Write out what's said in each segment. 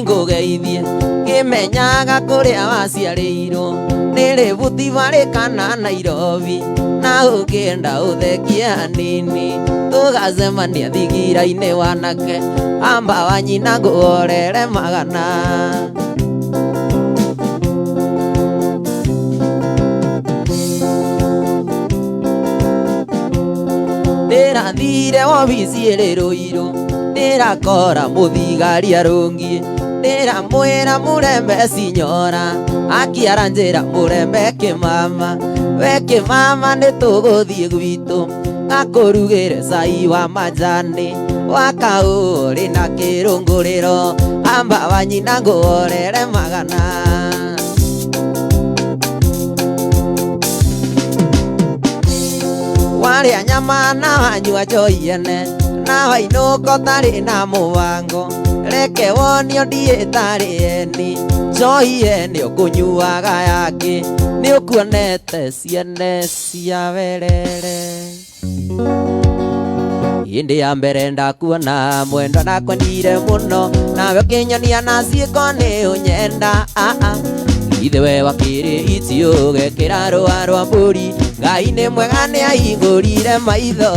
ningo geithie kimenyaga kuria waciarirwo niri butivare kana Nairobi na ukienda uthekia nini tugacemania thigira-ini wanake amba wanyina nguorere magana ndirathire wabici iri Ruiru ndirakora muthigari arungie ndiramwira murembe cinyora akiara njira murembe kimama we kimama nituguthie gwitu ngakurugire cai wa majani wakauri na kirunguriro amba wanyina nguorere magana waria nyama na wanyua njoiene na wainuko tari na mubango reke wonio ndie tari eni njoiene ukunyuaga yake ni ukuonete ciene cia werere hindi ya mbere ndakuona mwendwa nakwenire muno nawe ukinyonia na ciĩko ni unyenda ithe we wakiri itio gekira rũa rwa mbũri Ngai nĩ mwega nĩ ahingũrire maitho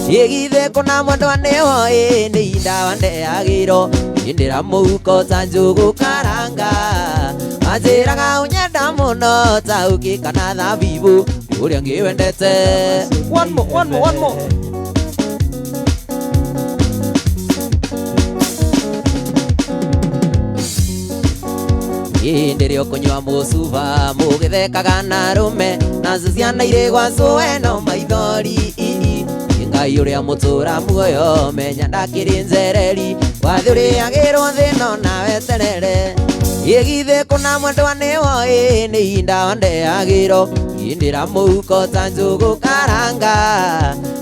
igithe kuna mwendwa nĩ woĩ nĩ indawa ndeagĩrwo indĩra mũhuko ta njũgũ karanga anjĩraga ũnyenda mũno ta ũkĩ kana thabibu ũrĩa ngĩwendete one more Ndĩrĩ ũkũnyua mũcuba mũgĩthekaga na rũme nacio ciana irĩ gwacũwe no maithori Ngai ũrĩa mũtũra muoyo menya ndakĩrĩ njereri wathĩ ũrĩagĩrwo thĩno nawe terere igithe kuna mwendwa nĩ woĩ nĩ indawa ndeagĩrwo indĩra mũhuko ta njũgũ karanga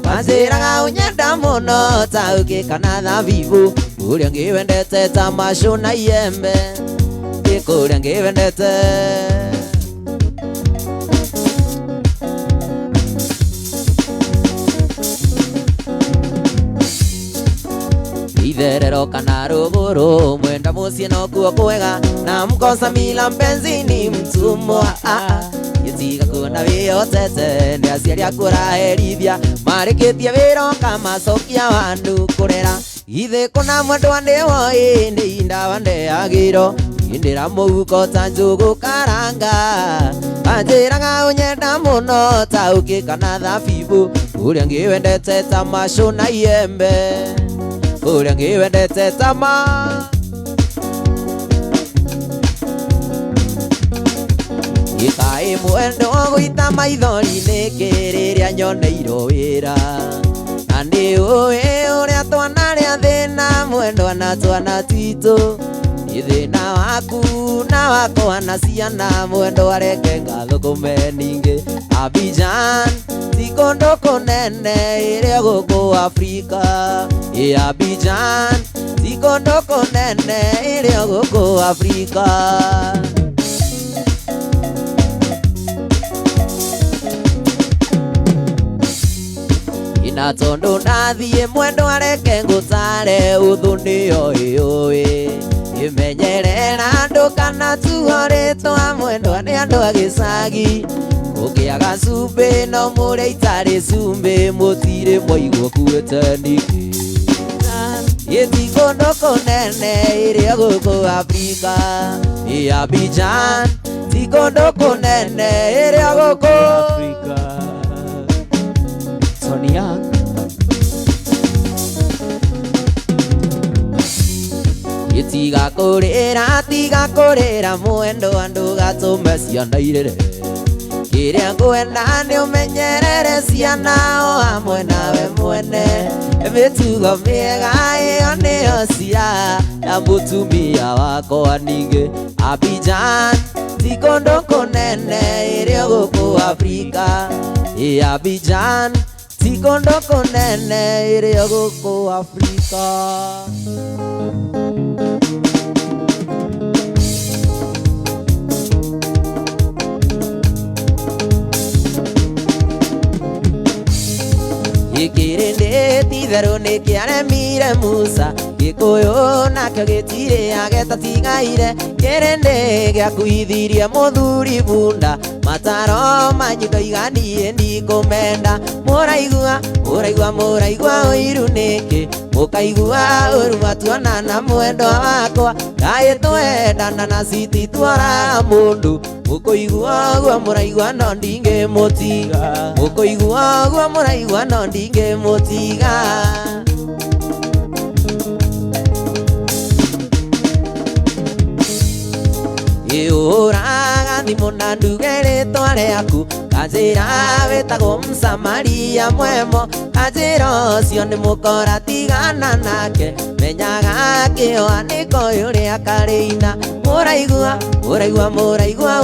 wanjĩraga ũnyenda mũno ta ũkĩ kana thabibu ũrĩa ngĩwendete ta macũ na iembe kuria ngĩwendete itherero kana rũgũrũ mwenda mũciĩ no kuo kwega na mkosa mila mpenzi ni mtumwa gĩtiga kuona wĩyotete nĩ aciari aku ũraherithia marĩkĩtie wĩra ũkamacokia wandu kũrera ithe kuna mwendwa nĩ woĩ nĩ indawa ndeagĩrwo indĩra mũhuko ta njũgũ karanga anjĩraga ũnyenda mũno ta ũkĩ kana thabibu ũrĩa ngĩwendete ta macũ na iembe ũrĩa ngĩwendete ta gĩkaĩ mwendo gũita maithori nĩkĩ rĩrĩa nyoneirwo wĩra na nĩ ũĩ ũrĩa twana rĩa thĩna mwendwa na twana twitũ thĩna waku na wakwa na ciana mwendo areke ngathũkũme ningĩ Abidjan ti kũndũ kũnene ĩrĩa gũkũ Afrika Abidjan ti kũndũ kũnene ĩrĩa gũkũ Afrika ina tondũ ndathiĩ mwendo areke ngũtare ũthũ nĩyo ĩũĩ imenyerera andũ kana tuorĩtwa mwendwa nĩ andũ a gĩcagi ũkĩaga cumbĩ no mũrĩa itarĩ cumbĩ mũtirĩ mwaigua kuĩte ningĩ gĩti kũndũ kũnene ĩrĩa gũkũ Afrika Abidjan ti kũndũ kũnene ĩrĩa gũkũ Afrika Sonia tiga kũrĩra mwendo andũ gatũme ciana irĩre kĩrĩa ngwenda nĩ ũmenyerere ciana o hamwe nawe mwene mĩtugo mĩega ĩyo nĩyo cia ya mũtumia wakwa ningĩ Abidjan ti kũndũ kũnene ĩrĩa gũkũ Afrika Abidjan ti kũndũ kũnene ĩrĩa gũkũ Afrika Ikirinde titherũ nĩ kĩaremire Musa Gikuyu nakio gĩtirĩage tatigaire kĩrĩndĩ gĩa kuithirie mũthuri bunda mataro manyu ndoiganie ndikũmenda mũraigua ũiru nĩkĩ mũkaigua ũru matuonana mwendwa wakwa kaĩ twendana na citi tworaga mũndũ mũkũigua ũguo mũraigua no ndingĩmũtiga mũkũigua ũguo mũraigua no ndingĩmũtiga Uraga thimũ na nduge rĩtwa rĩaku kanjĩra wĩtagwo Msamaria mwemo kanjĩra ũcio nĩ mũkora tigana nake menyaga kĩoanĩko ũrĩa karĩina mũraigua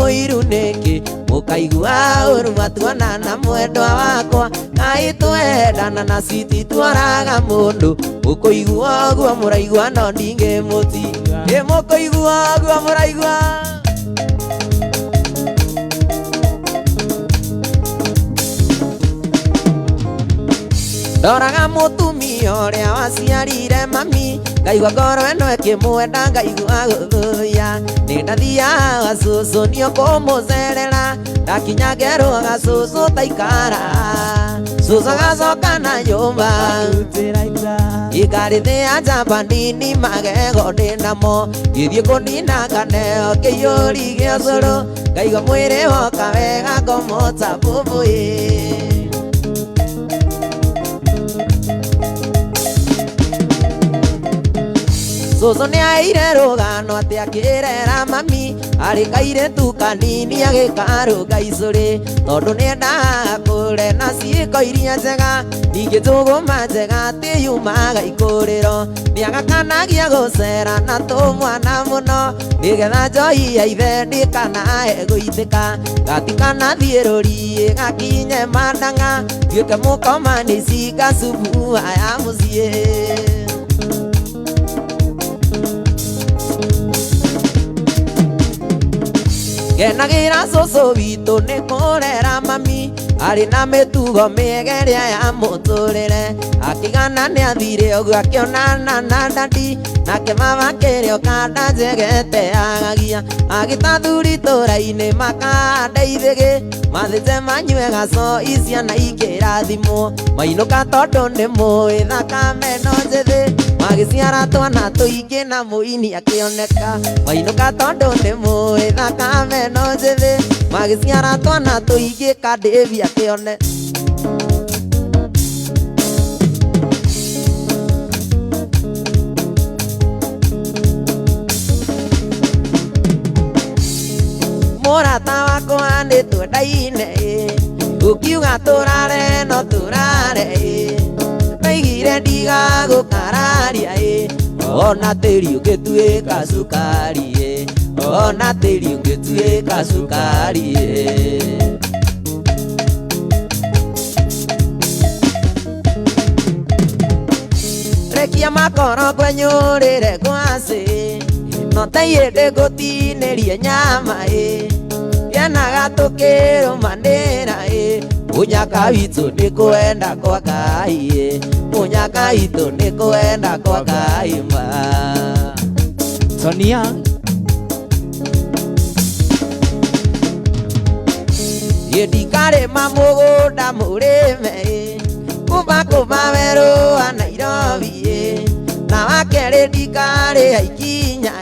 ũiru nĩkĩ mũkaigua ũru matuonana mwendwa wakwa kaĩ twendana na citi tworaga mũndũ mũkũigua ũguo mũraigua no ndingĩmũtiga mũkũigua ũguo mũraigua Ndoraga mũtumia ũrĩa waciarire mami ngaigua ngoro ĩno ĩkĩmwenda ngaigua gũthũya nĩndathiaga cũcũ nĩ ũkũmũcerera ndakinya ngerũga cũcũ taikara cũcũ agacoka na nyũmba ikarĩthĩa njamba nini magego ndĩnamo gĩthiĩ kũnina kaneo kĩiyũri gĩa ũcũrũ ngaigua mwĩrĩ woka wega ngomota bũbũĩ Cũcũ nĩaire rũgano atĩ akĩrera mami arĩ kairĩtu kanini agĩkarũnga icũrĩ tondũ nĩendaga kũre na ciĩko iria njega ningĩ tũgũma njega atĩ yumaga ikũrĩro nĩagakanagia gũcera na tũmwana mũno nĩgetha njohi ya ithe ndĩkanahe gũitĩka gatikana thiĩ rũriĩ gakinye mandang'a tuĩke mũkomanici gacubu aya mũciĩ Genagĩra cũcũ witũ nĩ kũrera mami arĩ na mĩtugo mĩega ĩrĩa ya mũtũrĩre akĩgana nĩathire ũguo akĩonana na ndandi nake mama kĩrĩoka ndanjegete agagia agĩtathuri tũra-inĩ makandeithĩgĩ mathĩnje manyue gaco ciana ikĩrathimwo mainũka tondũ nĩmũĩ thakame no njĩthĩ magĩciara twana tũingĩ na mũini akĩoneka mainũka tondũ nĩmũĩ thakame no njĩthĩ magĩciara twana tũingĩ Kadĩvi akĩone mũrata wakwa nĩtwendaine ũkiuga tũrare no tũrare naigire ndigagũkararia ona tĩri ũngĩtuĩka cukari ona tĩri ũngĩtuĩka cukari rekia makoro kwenyũrĩre ngwacĩ no taiyĩndĩ ngũtinĩrie nyama kĩanaga tũkĩrũmanĩra mũnyaka witũ nĩ kwenda kwa Ngai mũnyaka witũ nĩ kwenda kwa Ngai ma Sonia ndikarĩma mũgũnda mũrĩme kuma werũ wa Nairobi na wakerĩ ndikarĩ ikinya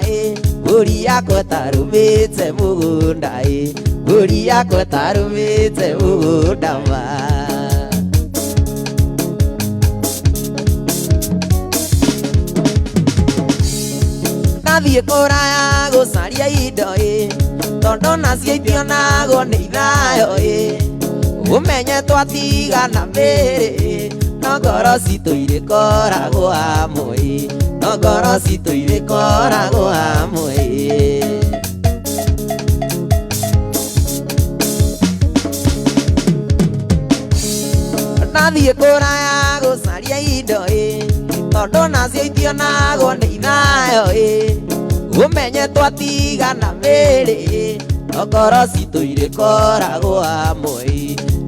mbũri yakwa ĩtarũmĩte mũgũnda mbũri yakwa ĩtarũmĩte mũgũnda ma ndathiĩ kũraya gũcaria indo tondũ nacio itionagwo nĩ ithayo ũmenye twatigana mĩrĩ no ngoro citũ irĩkoragwo hamwe no ngoro citũ irĩkoragwo hamwe ndathiĩ kũraya gũcaria indo tondũ nacio itionagwo nĩ ithayo ũmenye twatigana mĩrĩ no ngoro citũ irĩkoragwo hamwe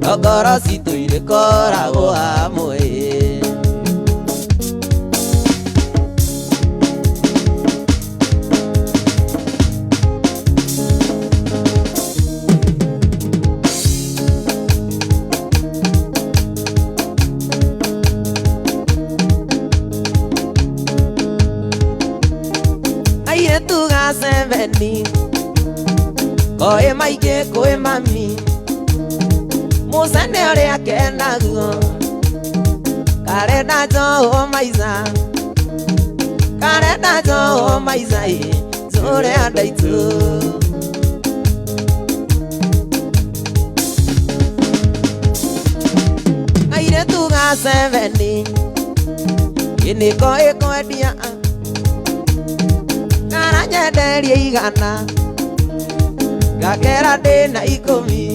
no ngoro citũ irĩkoragwo hamwe kaire tuga seveni koe maige koe mami musane ore akena guo kare na jo maiza kare na jo maiza zore andaitu kaire tuga seveni ini koe koe dia karanya dari igana gakera de na ikomi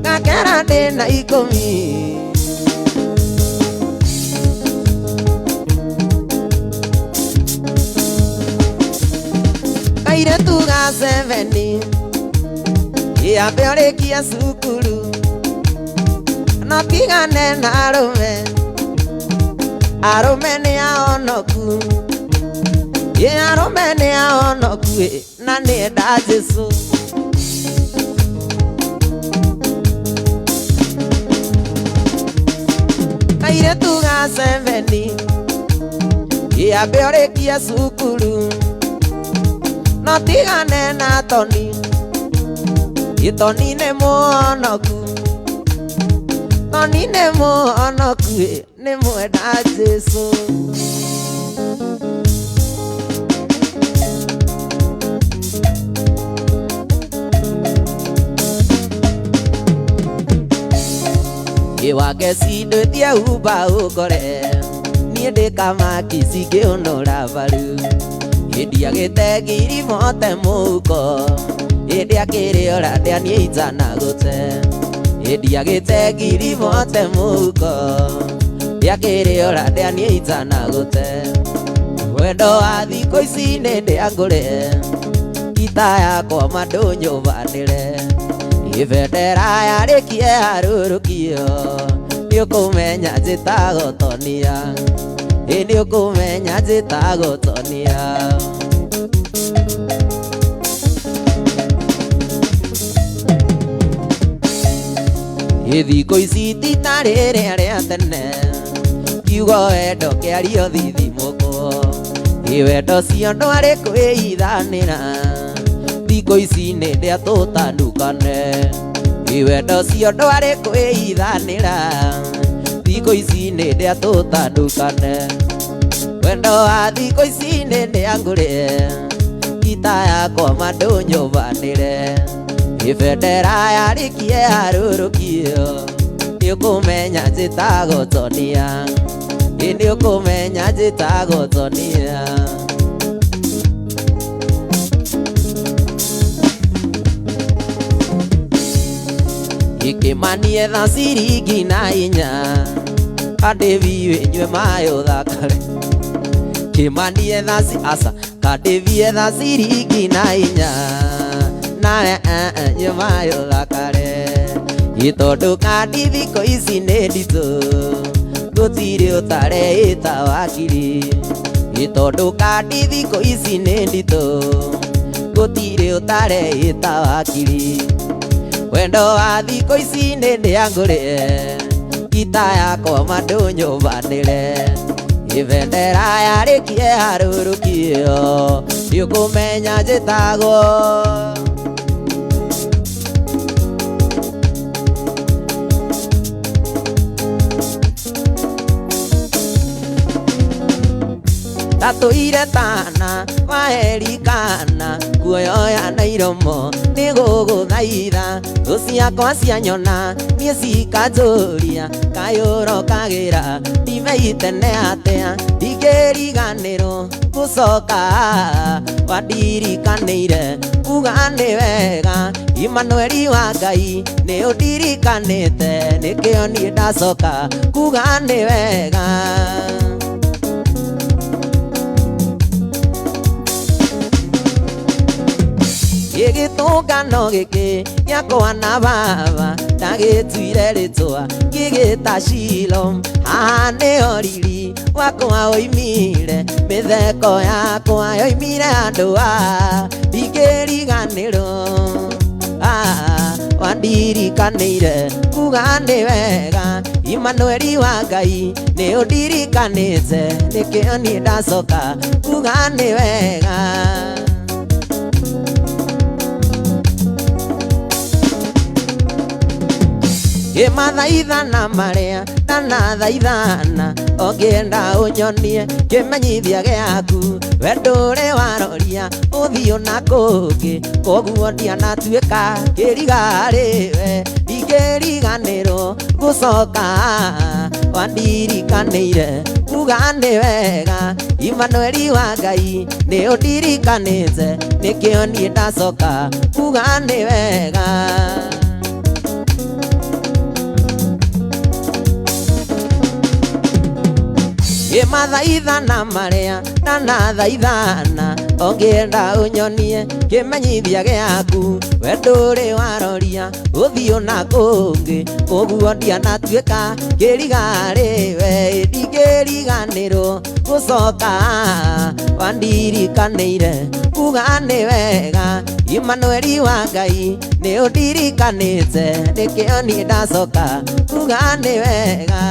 gakera de na ikomi kaire tuga seveni ya beore kia sukuru no pigane na arome ne aonoku ye arome ne aonoku na ne da Jesu kaire tuga seveni ya beore kia sukuru no tigane na Toni itoni ne monoku Toni ne monoku ne mo da Jesu Iwa kesi do tia uba ukore ni de kama kisike onora varu Edia getegi mote muko Edia kere ora de ani izana gote Edia getegi mote muko Edia kere ora de ani izana gote Wendo athi koicine de angore Kita yako madonyo vanire Ivetera ya rekie harurukio Niukumenya jitago Tonia Niukumenya jitago Tonia Ithiko ici titarĩrĩ arĩa tene Kiugo wendo kĩario thithimũkwo Iwendo cio ndwarĩ kwĩithanĩra Thikũ ici nĩ ndĩa tũtandukane Iwendo cio ndwarĩ kwĩithanĩra Thikũ ici nĩ ndĩa tũtandukane Wendo wa thikũ ici nĩ ndĩa ngũrĩe Gita yakwa mandũnyũ vanĩre Ibendera yarikie harurukio Niukumenya njĩtagwo Tonia Niukumenya njĩtagwo Tonia Ikimanie tha ciringi na inya Kadevi nyue mayo thakare Kimanie tha asa Kadevi tha ciringi na inya Nare nyumayo thakare Itondu kandi thikũ ici nĩ nditũ Gũtirĩ ũtare ĩta wakiri Itondu kandi thikũ ici nĩ nditũ Gũtirĩ ũtare ĩta wakiri Wendo wa thikũ ici nĩ ndĩa ngũrĩe Gita yakwa mandũnyũ vanĩre Ibendera yarĩkie harurukio Niukumenya njĩtagwo Tatuire tana waherikana Kuoyoya na iromo nĩgũgũthaitha Thũ ciakwa cianyona niĩ cikanjũria Kayũro kagĩra ndimeitene atĩa Ndingĩriganĩrwo gũcoka Wandirikanĩire kuga nĩ wega Imanueli wa Ngai nĩ ũndirikanĩte Nĩkĩo niĩ ndacoka kuga nĩ wega Gĩgĩtũngano gĩkĩ gĩakwa na baba Ndagĩtuire rĩtwa gĩgĩta Shilo Haha nĩho riri wakwa oimire Mĩtheko yakwa yoimire andũ Ndingĩriganĩrwo wandirikanire kuga ni wega Emmanuel wa Ngai ni undirikanite nikio ni ndacoka kuga ni wega Mathaithana maria ndanathaithana ongienda unyonie kimenyithia giaku we nduri waroria uthio na kungi koguo ndianatuika kirigariwe ndingiriganirwo gucoka wandirikanire kuga ni wega Emmanuel wa Ngai ni undirikanite nikio ni ndacoka kuga ni wega Mathaithana maria ndanathaithana ongienda unyonie kimenyithia giaku we nduri waroria uthio na kungi koguo ndianatuika kirigariwe ndingiriganirwo gucoka wandirikanire kuga ni wega Emmanuel wa Ngai ni undirikanite nikio ni ndacoka kuga ni wega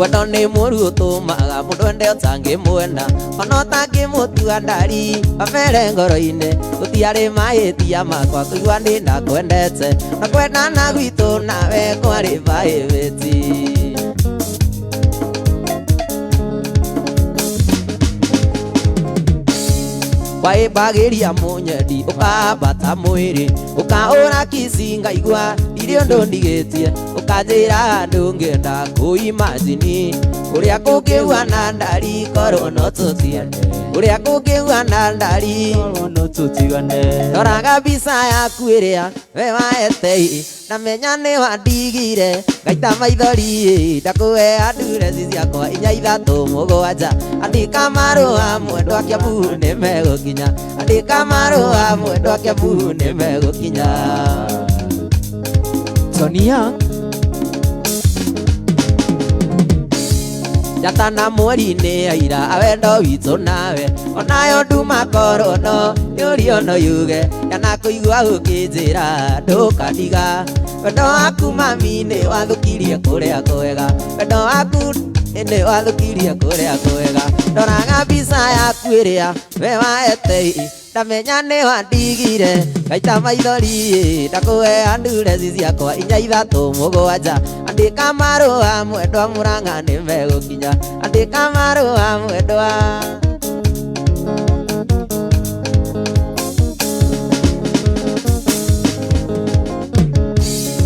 Wendo ni mũru ũtũmaga mũndũ ende ũtangĩmwenda ona ũtangĩmũtua ndari wamere ngoro-inĩ gũtiarĩ mahĩtia makwa kũigua nĩ ndakwendete na kwendana gwitũ nawe kwarĩ private waĩmbagĩria mũnyendi ũkambata mwĩrĩ ũkaũra kisi ngaigua irĩ ũndũ ndigĩtie ũkanjĩra ndũngĩenda kũimagine ũrĩa kũngĩhuana ndari korwo no tũtigane ũrĩa kũngĩhuana ndari korwo no tũtigane roraga mbica yaku ĩrĩa we waete ndamenya nĩ wandigire ngaita maithori ndakũhe adureci ciakwa 437 andĩka marũa mwendwa Kiambu nĩ megũkinya andĩka marũa mwendwa Kiambu nĩ megũkinya Sonia Jatana mweri-inĩ aira awendo witũ nawe onayo nduma korwo no yũrio no yuge yana kũigua ũkĩnjĩra ndũkadiga wendo waku mami nĩ wathũkirie kũrĩa kwega wendo waku nĩ wathũkirie kũrĩa kwega ndoraga mbica yaku ĩrĩa we waete ndamenya nĩ wandigire ngaita maithori ndakũhe adureci ciakwa 437 andĩka marũa mwendwa Mũrang'a nĩ megũkinya andĩka marũa mwendwa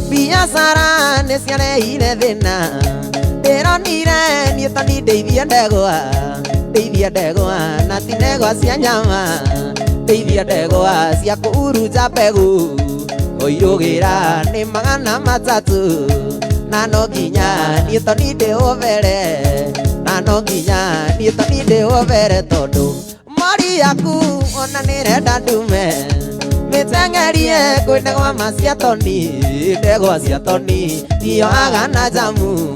biacara nĩ ciarehire thĩna ndĩronire niĩ ta niĩ ndeithia ndegwa na ti ndegwa cia nyama ndeithia ndegwa cia kũhuruja mbegũ ũirũgĩra nĩ 300 na no nginya niĩ to niĩ ndĩũbere na no nginya niĩ to niĩ ndĩũbere tondũ mori yaku ona nĩrenda ndume mĩteng'erie kwĩ ndegwa macia toni ndegwa cia toni tio agana jamu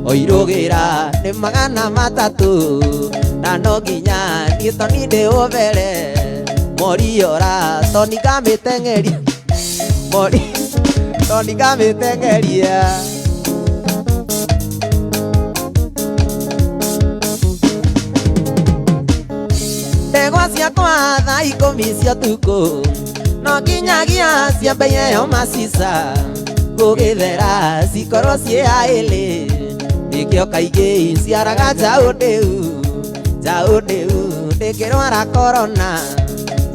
ũirũgĩra nĩ 300 na no nginya niĩ to niĩ ndĩũbere moriora toni ngamĩteng'eria mori toni ngamĩteng'eria ndegwa ciakwa thaa 10 cia ũtukũ no nginyagia ciambe ĩyo macica gũgĩthera cikorwo ciĩ aĩlĩ nĩkĩo kaingĩ ciaraga njaũ ndĩu ndĩkĩrwara korona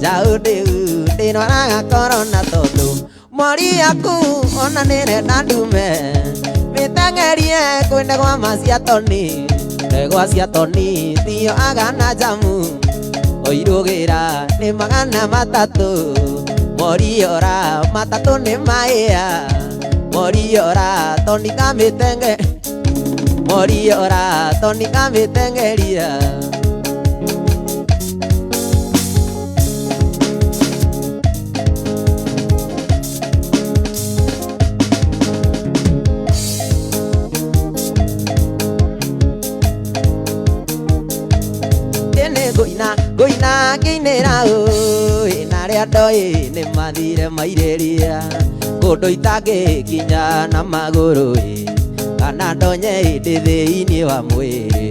njaũ ndĩu ndĩrwaraga korona tondũ mori yaku ona nĩrenda ndume mĩteng'erie kwĩ ndegwa macia toni ndegwa cia toni tio agana jamu ũirũgĩra nĩ 300 moriora matatũ nĩ maĩa moriora toni ngamĩteng'eria ndoi nĩ mathire maireria kũndũ itangĩkinya na magũrũ kana ndonye hĩndĩ thĩinĩ wa mwĩrĩ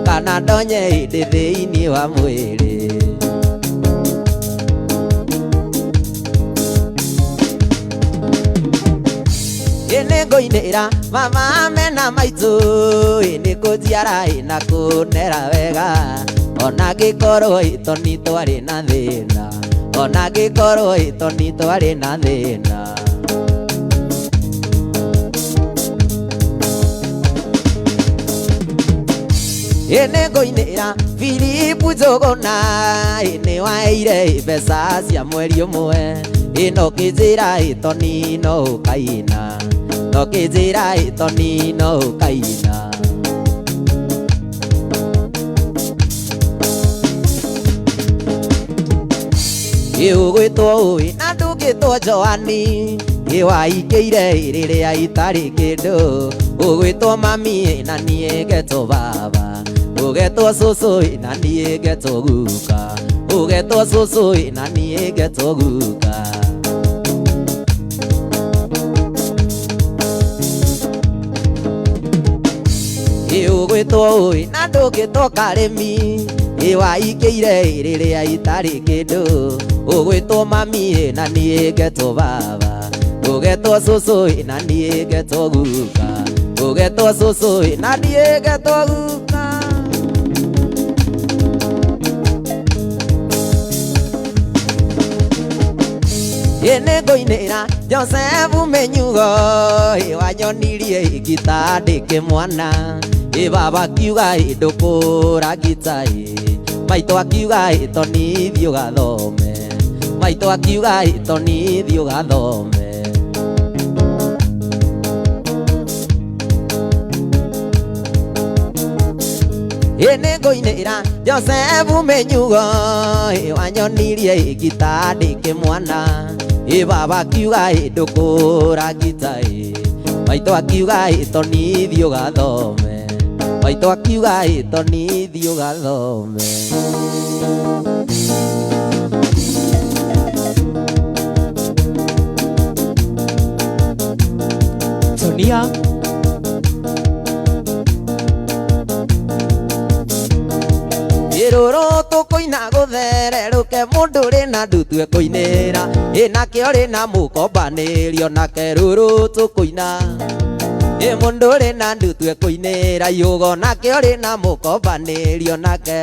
kana ndonye hĩndĩ thĩinĩ wa mwĩrĩ nĩ ngũinĩra mama mena maitũ nĩ kũnjiara na kũnera wega ona ngĩkorwo toni twarĩ na thĩna ona ngĩkorwo toni twarĩ na thĩna nĩ ngũinĩra Philipu Njũgũna nĩ waheire mbeca cia mweri ũmwe no kĩnjĩra toni no ũkaina no kĩnjĩra toni no ũkaina ũgwĩtwo na ndũngĩtwo Joani waingĩire rĩrĩa itarĩ kĩndũ ũgwĩtwo mami na niĩ ngetwo baba ũgetwo cũcũ na niĩ ngetwo guka ũgetwo cũcũ na niĩ ngetwo guka ũgwĩtwo na ndũngĩtwo Karĩmi waingĩire rĩrĩa itarĩ kĩndũ ũgwĩtwo mami na niĩ ngetwo baba ũgetwo cũcũ na niĩ ngetwo guka ũgetwo cũcũ na niĩ ngetwo guka nĩ ngũinĩra Joseph Mĩnyugo wanyonirie gita ndĩkĩmwana baba kiuga ndũkũra gita maitũ akiuga toni thiĩ ũgathome maitũ akiuga toni thiĩ ũgathome nĩ ngũinĩra Joseph Mĩnyugo wanyonirie gita ndĩkĩmwana baba akiuga ndũkũra gita maitũ akiuga toni thiĩ ũgathome maitũ akiuga toni thiĩ ũgathome Tonia rũrũ tũkũina gũthererũke mũndũ ũrĩ na ndu tue kũinĩra nake ũrĩ na mũkombanĩrio nake rũrũ tũkũina mũndũ ũrĩ na ndu tue kũinĩra yũgo nake ũrĩ na mũkombanĩrio nake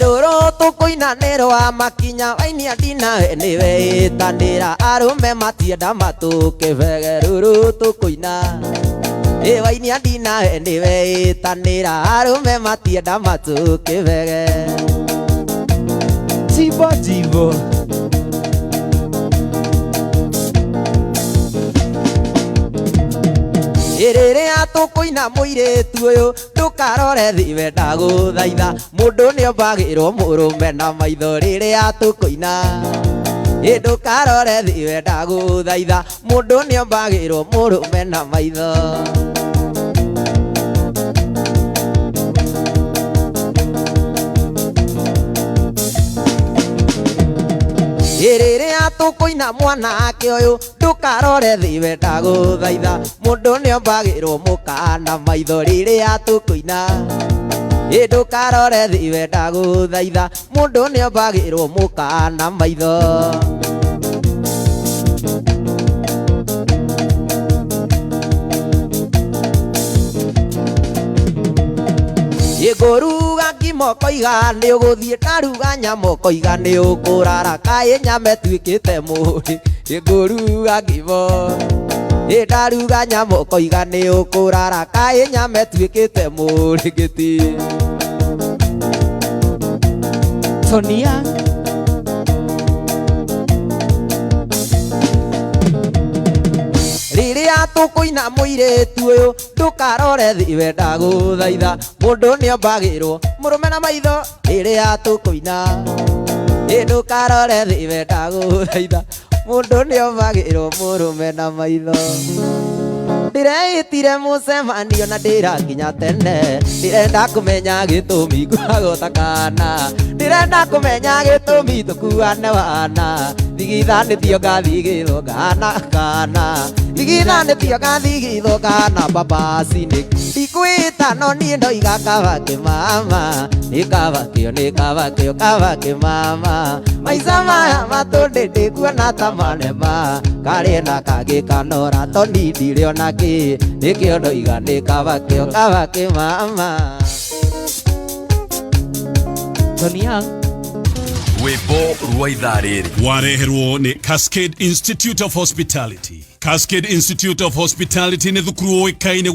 rũrũ tũkũina nĩ rwa makinya wainia ndina nĩwe ĩtanĩra arũme matienda matũke bege rũrũ tũkũina wainia ndina nĩwe ĩtanĩra arũme matienda matũke bege Tibo Tibo rĩrĩa tũkũina mũirĩtu ũyũ ndũkarore thĩ we ndagũthaitha mũndũ nĩombagĩrwo mũrũme na maitho rĩrĩa tũkũina ndũkarore thĩ we ndagũthaitha mũndũ nĩombagĩrwo mũrũme na maitho rĩrĩa tũkũina mwanake ũyũ ndũkarore thĩ we ndagũthaitha mũndũ nĩombagĩrwo mũkana maitho rĩrĩa tũkũina ndũkarore thĩ we ndagũthaitha mũndũ nĩombagĩrwo mũkana maitho ngũruga ngimo koiga nĩ ũgũthiĩ ndaruga nyama koiga nĩ ũkũrara kaĩ nyama tuĩkĩte mũrĩ ngũruga ngimo ndaruga nyama koiga nĩ ũkũrara kaĩ nyama tuĩkĩte mũrĩ gĩti Tonia rĩrĩa tũkũina mũirĩtu ũyũ ndũkarore thĩ we ndagũthaitha mũndũ nĩombagĩrwo mũrũme na maitho rĩrĩa tũkũina ndũkarore thĩ we ndagũthaitha mũndũ nĩombagĩrwo mũrũme na maitho ndireitire mucemanio na ndirakinya tene ndirenda kumenya gitumi gwagutakana ndirenda kumenya gitumi tukuane wana thigithanĩtio ngathigithwo kana kana thigithanĩtio ngathigithwo kana papacinĩ ndikwĩta no niĩ ndoiga kabake mama nĩ kabakĩo kabake mama maica maya matũndĩ ndĩkuona ta manema karĩ na kangĩ kanora toni ndirĩ ona kĩ nĩkĩo ndoiga nĩ kabakĩo kabake mama Tony Young Rwĩmbo rwa ithaa rĩrĩ wareherwo nĩ Cascade Institute of Hospitality. Cascade Institute of Hospitality nĩ thukuru ũĩkaine